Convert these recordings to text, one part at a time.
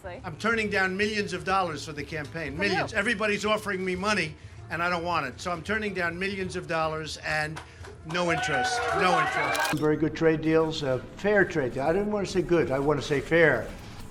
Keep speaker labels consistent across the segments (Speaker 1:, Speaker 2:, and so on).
Speaker 1: obviously.
Speaker 2: I'm turning down millions of dollars for the campaign. Millions.
Speaker 1: who?
Speaker 2: Everybody's offering me money, and I don't want it. So I'm turning down millions of dollars and no interest. No interest.
Speaker 3: Very good trade deals, fair trade deals. I didn't want to say good, I want to say fair.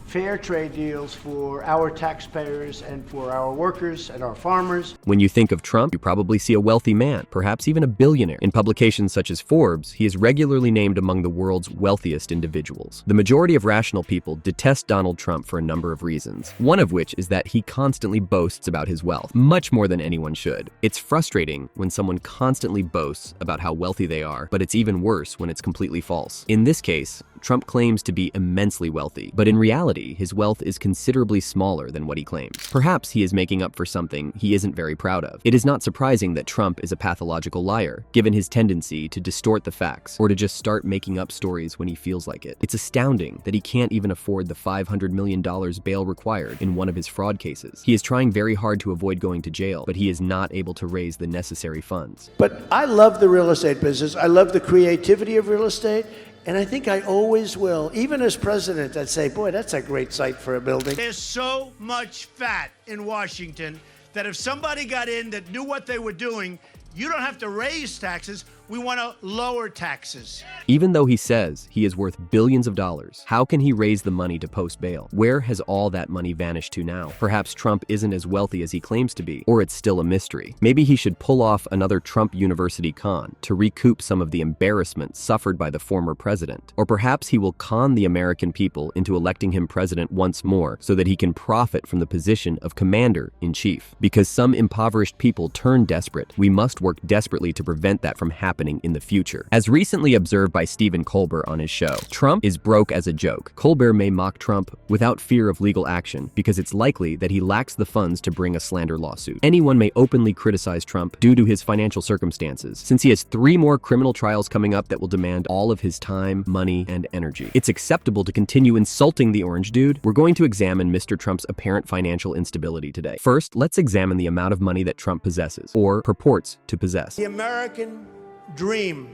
Speaker 3: Fair trade deals for our taxpayers and for our workers and our farmers.
Speaker 4: When you think of Trump, you probably see a wealthy man, perhaps even a billionaire. In publications such as Forbes, he is regularly named among the world's wealthiest individuals. The majority of rational people detest Donald Trump for a number of reasons, one of which is that he constantly boasts about his wealth, much more than anyone should. It's frustrating when someone constantly boasts about how wealthy they are, but it's even worse when it's completely false. In this case, Trump claims to be immensely wealthy, but in reality, his wealth is considerably smaller than what he claims. Perhaps he is making up for something he isn't very proud of. It is not surprising that Trump is a pathological liar, given his tendency to distort the facts or to just start making up stories when he feels like it. It's astounding that he can't even afford the $500 million bail required in one of his fraud cases. He is trying very hard to avoid going to jail, but he is not able to raise the necessary funds.
Speaker 3: But I love the real estate business. I love the creativity of real estate. And I think I always will. Even as president, I'd say, boy, that's a great site for a building.
Speaker 2: There's so much fat in Washington that if somebody got in that knew what they were doing, you don't have to raise taxes. We want to lower taxes.
Speaker 4: Even though he says he is worth billions of dollars, how can he raise the money to post bail? Where has all that money vanished to now? Perhaps Trump isn't as wealthy as he claims to be, or it's still a mystery. Maybe he should pull off another Trump University con to recoup some of the embarrassment suffered by the former president. Or perhaps he will con the American people into electing him president once more so that he can profit from the position of commander-in-chief. Because some impoverished people turn desperate, we must work desperately to prevent that from happening in the future. As recently observed by Stephen Colbert on his show, Trump is broke as a joke. Colbert may mock Trump without fear of legal action because it's likely that he lacks the funds to bring a slander lawsuit. Anyone may openly criticize Trump due to his financial circumstances, since he has 3 more criminal trials coming up that will demand all of his time, money, and energy. It's acceptable to continue insulting the orange dude. We're going to examine Mr. Trump's apparent financial instability today. First, let's examine the amount of money that Trump possesses, or purports to possess.
Speaker 3: The American dream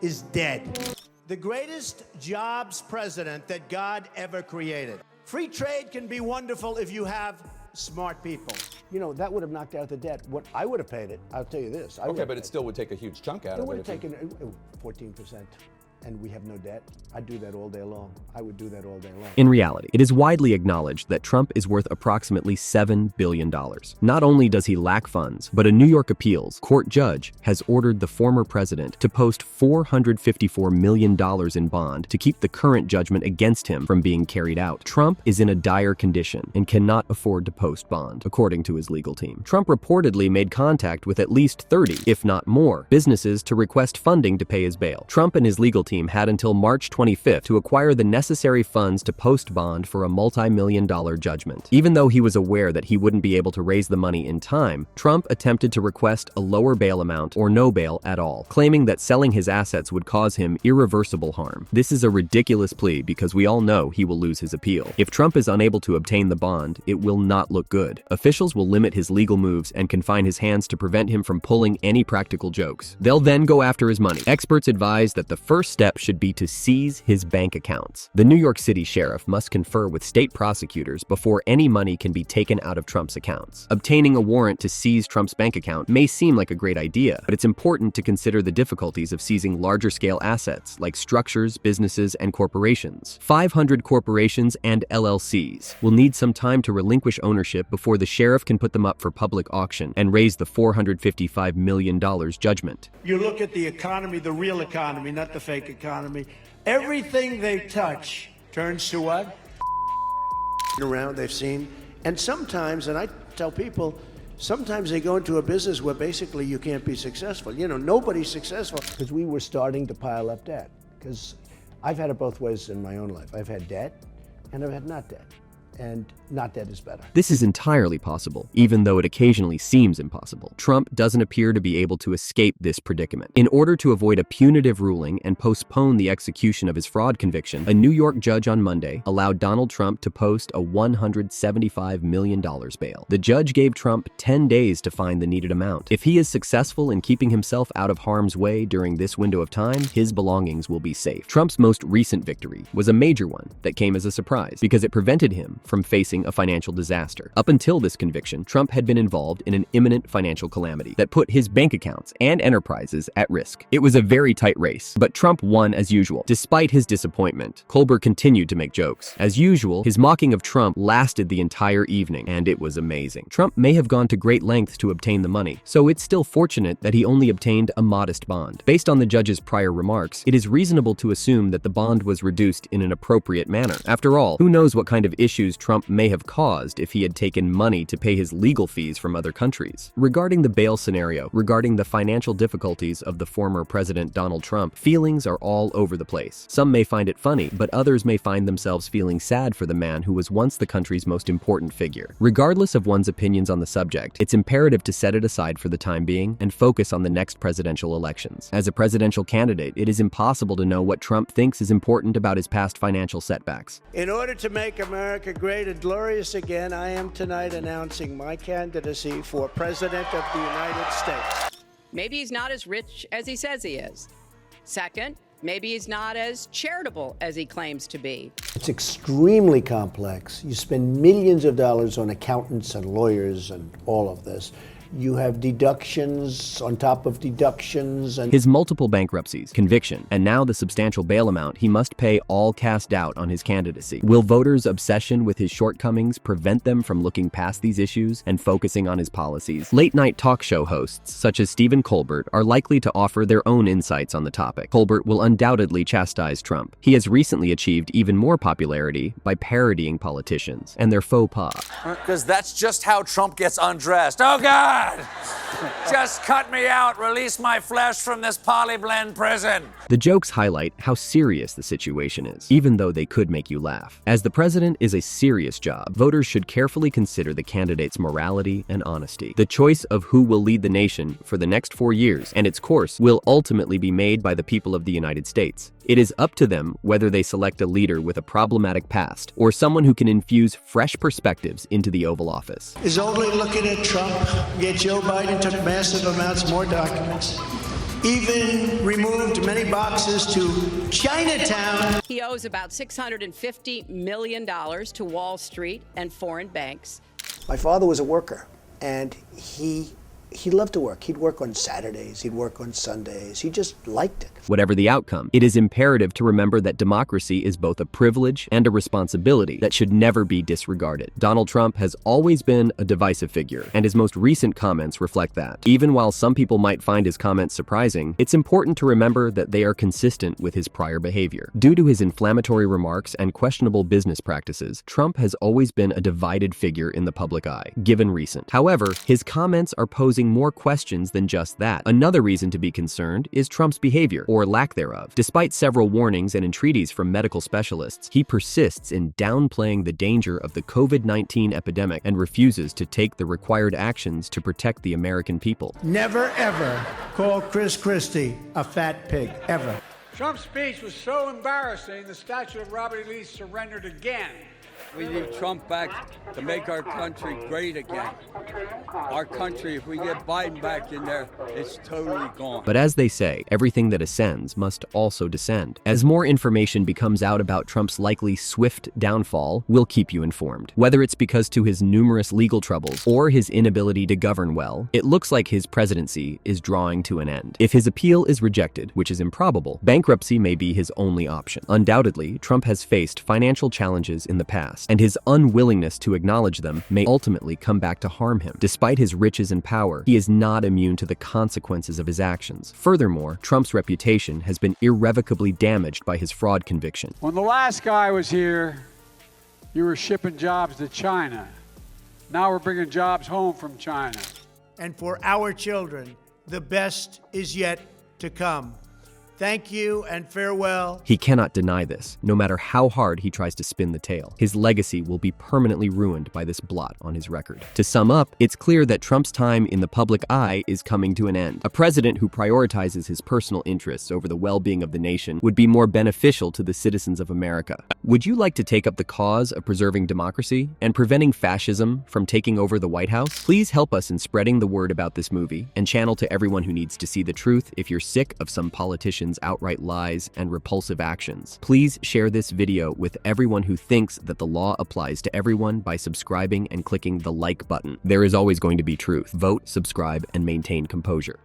Speaker 3: is dead.
Speaker 2: The greatest jobs president that God ever created. Free trade can be wonderful if you have smart people.
Speaker 3: You know, that would have knocked out the debt. What I would have paid it, I'll tell you this.
Speaker 5: Okay, but it still would take a huge chunk out
Speaker 3: It
Speaker 5: of
Speaker 3: would
Speaker 5: it.
Speaker 3: have taken 14%. And we have no debt. I'd do that all day long. I would do that all day long.
Speaker 4: In reality, it is widely acknowledged that Trump is worth approximately $7 billion. Not only does he lack funds, but a New York appeals court judge has ordered the former president to post $454 million in bond to keep the current judgment against him from being carried out. Trump is in a dire condition and cannot afford to post bond, according to his legal team. Trump reportedly made contact with at least 30, if not more, businesses to request funding to pay his bail. Trump and his legal team had until March 25th to acquire the necessary funds to post bond for a multi-million-dollar judgment. Even though he was aware that he wouldn't be able to raise the money in time, Trump attempted to request a lower bail amount or no bail at all, claiming that selling his assets would cause him irreversible harm. This is a ridiculous plea because we all know he will lose his appeal. If Trump is unable to obtain the bond, it will not look good. Officials will limit his legal moves and confine his hands to prevent him from pulling any practical jokes. They'll then go after his money. Experts advise that the first step should be to seize his bank accounts. The New York City sheriff must confer with state prosecutors before any money can be taken out of Trump's accounts. Obtaining a warrant to seize Trump's bank account may seem like a great idea, but it's important to consider the difficulties of seizing larger-scale assets like structures, businesses, and corporations. 500 corporations and LLCs will need some time to relinquish ownership before the sheriff can put them up for public auction and raise the $455 million judgment.
Speaker 3: You look at the economy, the real economy, not the fake economy. Everything they touch turns to what? Around they've seen. And sometimes, and I tell people, sometimes they go into a business where basically you can't be successful. You know, nobody's successful. Because we were starting to pile up debt. Because I've had it both ways in my own life. I've had debt and I've had not debt. and not dead is better.
Speaker 4: This is entirely possible, even though it occasionally seems impossible. Trump doesn't appear to be able to escape this predicament. In order to avoid a punitive ruling and postpone the execution of his fraud conviction, a New York judge on Monday allowed Donald Trump to post a $175 million bail. The judge gave Trump 10 days to find the needed amount. If he is successful in keeping himself out of harm's way during this window of time, his belongings will be safe. Trump's most recent victory was a major one that came as a surprise because it prevented him from facing a financial disaster. Up until this conviction, Trump had been involved in an imminent financial calamity that put his bank accounts and enterprises at risk. It was a very tight race, but Trump won as usual. Despite his disappointment, Colbert continued to make jokes. As usual, his mocking of Trump lasted the entire evening, and it was amazing. Trump may have gone to great lengths to obtain the money, so it's still fortunate that he only obtained a modest bond. Based on the judge's prior remarks, it is reasonable to assume that the bond was reduced in an appropriate manner. After all, who knows what kind of issues Trump may have caused if he had taken money to pay his legal fees from other countries. Regarding the bail scenario, regarding the financial difficulties of the former President Donald Trump, feelings are all over the place. Some may find it funny, but others may find themselves feeling sad for the man who was once the country's most important figure. Regardless of one's opinions on the subject, it's imperative to set it aside for the time being and focus on the next presidential elections. As a presidential candidate, it is impossible to know what Trump thinks is important about his past financial setbacks.
Speaker 3: In order to make America great and glorious again, I am tonight announcing my candidacy for President of the United States.
Speaker 1: Maybe he's not as rich as he says he is. Second, maybe he's not as charitable as he claims to be.
Speaker 3: It's extremely complex. You spend millions of dollars on accountants and lawyers and all of this. You have deductions on top of deductions and
Speaker 4: his multiple bankruptcies, conviction, and now the substantial bail amount he must pay all cast doubt on his candidacy. Will voters' obsession with his shortcomings prevent them from looking past these issues and focusing on his policies? Late-night talk show hosts, such as Stephen Colbert, are likely to offer their own insights on the topic. Colbert will undoubtedly chastise Trump. He has recently achieved even more popularity by parodying politicians and their faux pas.
Speaker 6: Because that's just how Trump gets undressed. Oh, God! Just cut me out. Release my flesh from this polyblend prison.
Speaker 4: The jokes highlight how serious the situation is, even though they could make you laugh. As the president is a serious job, voters should carefully consider the candidate's morality and honesty. The choice of who will lead the nation for the next 4 years and its course will ultimately be made by the people of the United States. It is up to them whether they select a leader with a problematic past or someone who can infuse fresh perspectives into the Oval Office.
Speaker 3: is only looking at Trump, yet Joe Biden took massive amounts more documents, even removed many boxes to Chinatown.
Speaker 1: He owes about $650 million to Wall Street and foreign banks.
Speaker 3: My father was a worker, and he loved to work. He'd work on Saturdays, he'd work on Sundays. He just liked it.
Speaker 4: Whatever the outcome, it is imperative to remember that democracy is both a privilege and a responsibility that should never be disregarded. Donald Trump has always been a divisive figure, and his most recent comments reflect that. Even while some people might find his comments surprising, it's important to remember that they are consistent with his prior behavior. Due to his inflammatory remarks and questionable business practices, Trump has always been a divided figure in the public eye, given recent. However, his comments are posing more questions than just that. Another reason to be concerned is Trump's behavior, or lack thereof. Despite several warnings and entreaties from medical specialists, he persists in downplaying the danger of the COVID-19 epidemic and refuses to take the required actions to protect the American people.
Speaker 3: Never, ever call Chris Christie a fat pig, ever.
Speaker 7: Trump's speech was so embarrassing, the statue of Robert E. Lee surrendered again.
Speaker 8: We need Trump back to make our country great again. Our country, if we get Biden back in there, it's totally gone.
Speaker 4: But as they say, everything that ascends must also descend. As more information becomes out about Trump's likely swift downfall, we'll keep you informed. Whether it's because to his numerous legal troubles or his inability to govern well, it looks like his presidency is drawing to an end. If his appeal is rejected, which is improbable, bankruptcy may be his only option. Undoubtedly, Trump has faced financial challenges in the past, and his unwillingness to acknowledge them may ultimately come back to harm him. Despite his riches and power, he is not immune to the consequences of his actions. Furthermore, Trump's reputation has been irrevocably damaged by his fraud conviction.
Speaker 7: When the last guy was here, you were shipping jobs to China. Now we're bringing jobs home from China.
Speaker 2: And for our children, the best is yet to come.
Speaker 3: Thank you and farewell.
Speaker 4: He cannot deny this, no matter how hard he tries to spin the tale. His legacy will be permanently ruined by this blot on his record. To sum up, it's clear that Trump's time in the public eye is coming to an end. A president who prioritizes his personal interests over the well-being of the nation would be more beneficial to the citizens of America. Would you like to take up the cause of preserving democracy and preventing fascism from taking over the White House? Please help us in spreading the word about this movie and channel to everyone who needs to see the truth if you're sick of some politicians' outright lies and repulsive actions. Please share this video with everyone who thinks that the law applies to everyone by subscribing and clicking the like button. There is always going to be truth. Vote, subscribe, and maintain composure.